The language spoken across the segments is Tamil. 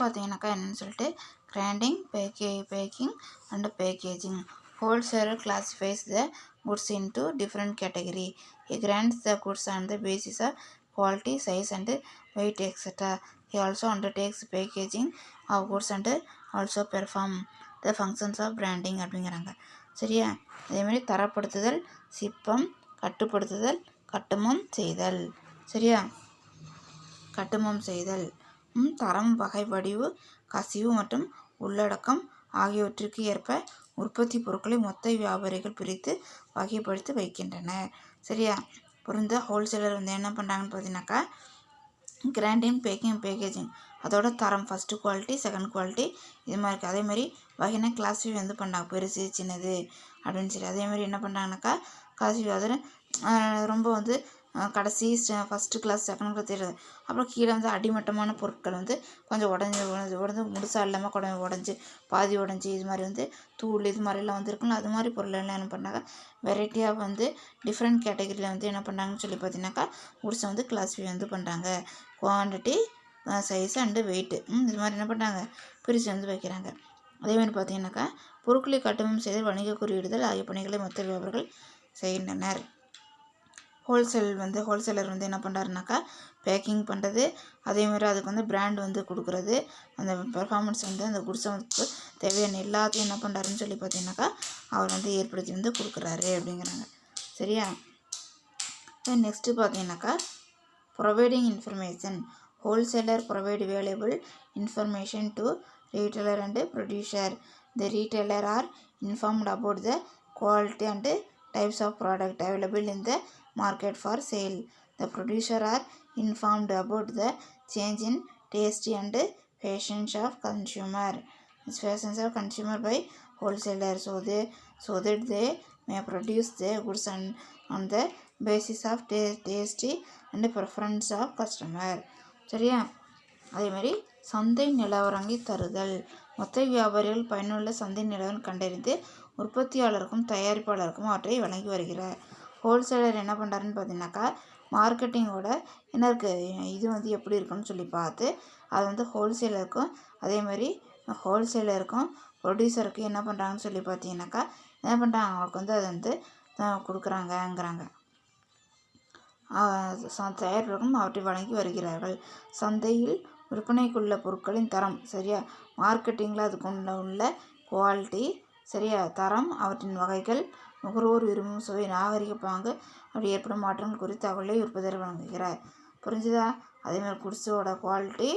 பார்த்தீங்கன்னாக்கா என்னன்னு சொல்லிட்டு grinding packing and packaging. Wholesaler classifies the goods into different category. He grinds the goods on the basis of quality, size and weight etc. He also undertakes packaging of goods and also perform the functions of branding அப்படிங்கிறாங்க. சரியா? அதேமாதிரி தரப்படுத்துதல், சிப்பம், கட்டுப்படுத்துதல், கட்டுமம் செய்தல். சரியா? கட்டுமம் செய்தல், தரம், வகை, வடிவு, கசிவு மற்றும் உள்ளடக்கம் ஆகியவற்றிற்கு ஏற்ப உற்பத்தி பொருட்களை மொத்த வியாபாரிகள் பிரித்து வகைப்படுத்தி வைக்கின்றனர். சரியா? புரிந்த ஹோல்சேலர் என்ன பண்ணுறாங்கன்னு பார்த்தீங்கன்னாக்கா கிரைண்டிங் பேக்கேஜிங் அதோட தரம் ஃபஸ்ட்டு குவாலிட்டி செகண்ட் குவாலிட்டி இது மாதிரி இருக்குது. அதேமாதிரி வகைனா கிளாஸிஃபை பண்ணுறாங்க, பெருசு சின்னது அப்படின்னு சொல்லி. அதேமாதிரி என்ன பண்ணுறாங்கனாக்கா கிளாஸிஃபை அதில் ரொம்ப கடைசி ஃபஸ்ட்டு கிளாஸ் செகண்ட் கிளாஸ் தெரியாது. அப்புறம் கீழே அடிமட்டமான பொருட்கள் கொஞ்சம் உடஞ்சி முழுசாக இல்லாமல் உடஞ்சி பாதி உடஞ்சி இது மாதிரி தூள் இது மாதிரிலாம் இருக்குல்ல, அது மாதிரி பொருளெல்லாம் என்ன பண்ணாங்க வெரைட்டியாக டிஃப்ரெண்ட் கேட்டகரியில் என்ன பண்ணாங்கன்னு சொல்லி பார்த்தீங்கன்னாக்கா குட்ஸை கிளாஸிஃபை பண்ணுறாங்க. குவான்டிட்டி, சைஸ் அண்டு வெயிட்டு இது மாதிரி என்ன பண்ணுறாங்க பிரித்து வைக்கிறாங்க. அதேமாதிரி பார்த்தீங்கன்னாக்கா பொருட்களை கட்டுமம் செய்தல், வணிக குறியிடுதல் ஆகிய பணிகளை மொத்த வியாபாரிகள் செய்கின்றனர். ஹோல்சேலர் என்ன பண்ணுறாருனாக்கா பேக்கிங் பண்ணுறது, அதேமாதிரி அதுக்கு பிராண்ட் கொடுக்குறது, அந்த பெர்ஃபார்மன்ஸ் அந்த குட்ஸுக்கு தேவையான எல்லாத்தையும் என்ன பண்ணுறாருன்னு சொல்லி பார்த்தீங்கன்னாக்கா அவர் ஏற்படுத்தி கொடுக்குறாரு அப்படிங்கிறாங்க. சரியா? நெக்ஸ்ட்டு பார்த்தீங்கன்னாக்கா providing information. Wholesaler provide valuable information to retailer and producer. The retailer are informed about the quality and types of product available in the market for sale. The producer are informed about the change in taste and fashions of consumer by wholesaler so that they may produce the goods on the basis of taste and preference of customer. சரியா? அதேமாதிரி சந்தை நிலவரங்களை தருதல். மொத்த வியாபாரிகள் பயனுள்ள சந்தை நிலவரம் கண்டறிந்து உற்பத்தியாளருக்கும் தயாரிப்பாளருக்கும் அவற்றை வழங்கி வருகிறார். ஹோல்சேலர் என்ன பண்ணுறாருன்னு பார்த்தீங்கன்னாக்கா மார்க்கெட்டிங்கோட என்ன இருக்குது இது எப்படி இருக்குன்னு சொல்லி பார்த்து அது ஹோல்சேலருக்கும் அதேமாதிரி ஹோல்சேலருக்கும் ப்ரொடியூசருக்கும் என்ன பண்ணுறாங்கன்னு சொல்லி பார்த்தீங்கன்னாக்கா என்ன பண்ணுறாங்க அவங்களுக்கு அதை கொடுக்குறாங்கங்கிறாங்க. தயாரிப்பாளருக்கும் அவற்றை வழங்கி வருகிறார்கள். சந்தையில் விற்பனைக்குள்ள பொருட்களின் தரம், சரியா? மார்க்கெட்டிங்கில் அதுக்கு உள்ள குவாலிட்டி, சரியா? தரம், அவற்றின் வகைகள், நுகர்வோர் விரும்பும் சுவை, நாகரிக பாங்கு, அப்படி ஏற்படும் மாற்றங்கள் குறித்து தகவலை விற்பதில் வழங்குகிறார். புரிஞ்சுதா? அதேமாதிரி குட்ஸோட குவாலிட்டி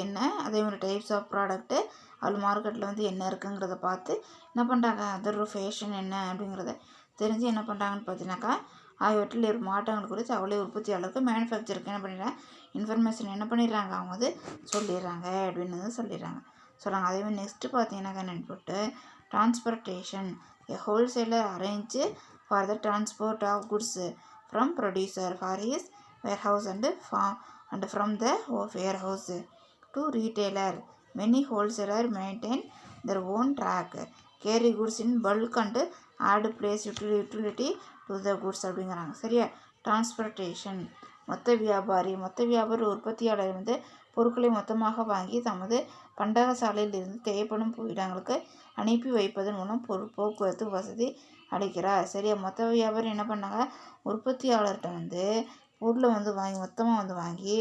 என்ன, அதேமாதிரி டைப்ஸ் ஆஃப் ப்ராடக்ட்டு அவள் மார்க்கெட்டில் என்ன இருக்குங்கிறத பார்த்து என்ன பண்ணுறாங்க அதோட ஃபேஷன் என்ன அப்படிங்கிறத தெரிஞ்சு என்ன பண்ணுறாங்கன்னு பார்த்தீங்கன்னாக்கா ஆகியவற்றில் ஏற்படும் மாற்றங்கள் குறித்து தகவலை உற்பத்தியாளருக்கு மேனுஃபேக்சருக்கு என்ன பண்ணிடுறாங்க இன்ஃபர்மேஷன் என்ன பண்ணிடுறாங்க அவங்க சொல்லிடுறாங்க அப்படின்னு சொல்லிடுறாங்க. அதேமாதிரி நெக்ஸ்ட்டு பார்த்தீங்கன்னாக்கா என்னென்னு போட்டு transportation. A wholesaler arrange for the transport of goods from producer for his warehouse and from the warehouse to retailer. Many wholesalers maintain their own truck, carry goods in bulk and add place utility to the goods அப்படிங்கிறாங்க. சரியா? டிரான்ஸ்போர்ட்டேஷன். மொத்த வியாபாரி உற்பத்தியாளர் பொருட்களை மொத்தமாக வாங்கி தமது பண்டக சாலையில் இருந்து தேவைப்படும் இடங்களுக்கு அனுப்பி வைப்பதன் மூலம் போக்குவரத்து வசதி அளிக்கிறார். சரியா? மொத்த வியாபாரி என்ன பண்ணாங்க உற்பத்தியாளர்கிட்ட பொருளை வாங்கி மொத்தமாக வாங்கி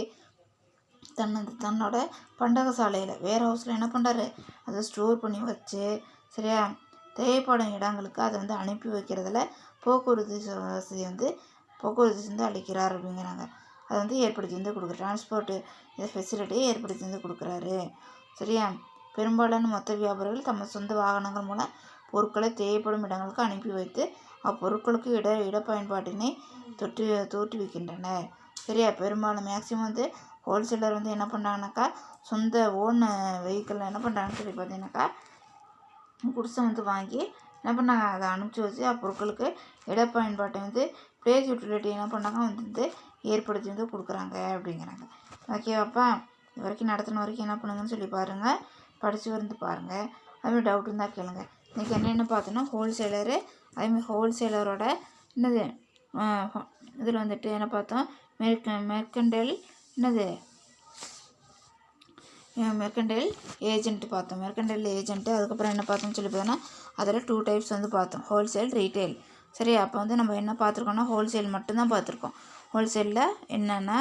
தன்னோட பண்டக சாலையில் வேர் ஹவுஸில் என்ன பண்ணுறாரு அதை ஸ்டோர் பண்ணி வச்சு, சரியா? தேவைப்படும் இடங்களுக்கு அதை அனுப்பி வைக்கிறதுல போக்குவரத்து வசதி அளிக்கிறார் அப்படிங்கிறாங்க. அதை ஏற்படுத்தி கொடுக்குறாரு. டிரான்ஸ்போர்ட்டு இதை ஃபெசிலிட்டியை ஏற்படுத்தி கொடுக்குறாரு. சரியா? பெரும்பாலான மொத்த வியாபாரிகள் தமது சொந்த வாகனங்கள் மூலம் பொருட்களை தேவைப்படும் இடங்களுக்கு அனுப்பி வைத்து அப்பொருட்களுக்கு இட பயன்பாட்டினை தோற்றுவிக்கின்றனர். சரியா? பெரும்பாலும் மேக்சிமம் ஹோல்சேலர் என்ன பண்ணுறாங்கனாக்கா சொந்த ஓன் வெஹிக்கிள் என்ன பண்ணுறாங்கன்னு சொல்லி பார்த்தீங்கன்னாக்கா குட்ஸை வாங்கி என்ன பண்ணாங்க அதை அனுப்பிச்சி வச்சு அப்பொருட்களுக்கு இட பயன்பாட்டை பிளேஸ் யூட்டிலிட்டி என்ன பண்ணாங்க ஏற்படுத்தி கொடுக்குறாங்க அப்படிங்கிறாங்க. ஓகேவாப்பா? இது வரைக்கும் நடத்தின வரைக்கும் என்ன பண்ணுங்கன்னு சொல்லி பாருங்கள், படித்து பாருங்கள். அதுமாதிரி டவுட் இருந்தால் கேளுங்க. இன்றைக்கி என்னென்ன பார்த்தோன்னா ஹோல்சேலரு, அதேமாதிரி ஹோல்சேலரோட என்னது இதில் என்ன பார்த்தோம் மெர்கண்டைல் என்னது மெர்கண்டைல் ஏஜென்ட் பார்த்தோம். மெர்கண்டைல் ஏஜென்ட்டு அதுக்கப்புறம் என்ன பார்த்தோம்னு சொல்லி பார்த்தோன்னா அதில் 2 டைப்ஸ் வந்து பார்த்தோம், ஹோல்சேல், ரீட்டைல். சரி, அப்போ வந்து நம்ம என்ன பார்த்துருக்கோம்னா ஹோல்சேல் மட்டும்தான் பார்த்துருக்கோம். ஹோல்சேலில் என்னென்ன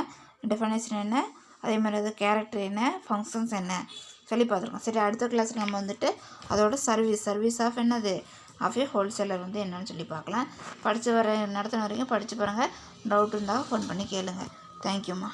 டெஃபனேஷன் என்ன, அதே மாதிரி அது கேரக்டர் என்ன, ஃபங்க்ஷன்ஸ் என்ன சொல்லி பார்த்துருக்கோம். சரி, அடுத்த கிளாஸில் நம்ம வந்துட்டு அதோட சர்வீஸ் ஆஃப் என்னது ஆஃப் ஏ ஹோல்சேலர் வந்து என்னன்னு சொல்லி பார்க்கலாம். நடத்தின வரைக்கும் படித்து பாருங்கள். டவுட் இருந்தால் ஃபோன் பண்ணி கேளுங்கள். தேங்க்யூம்மா.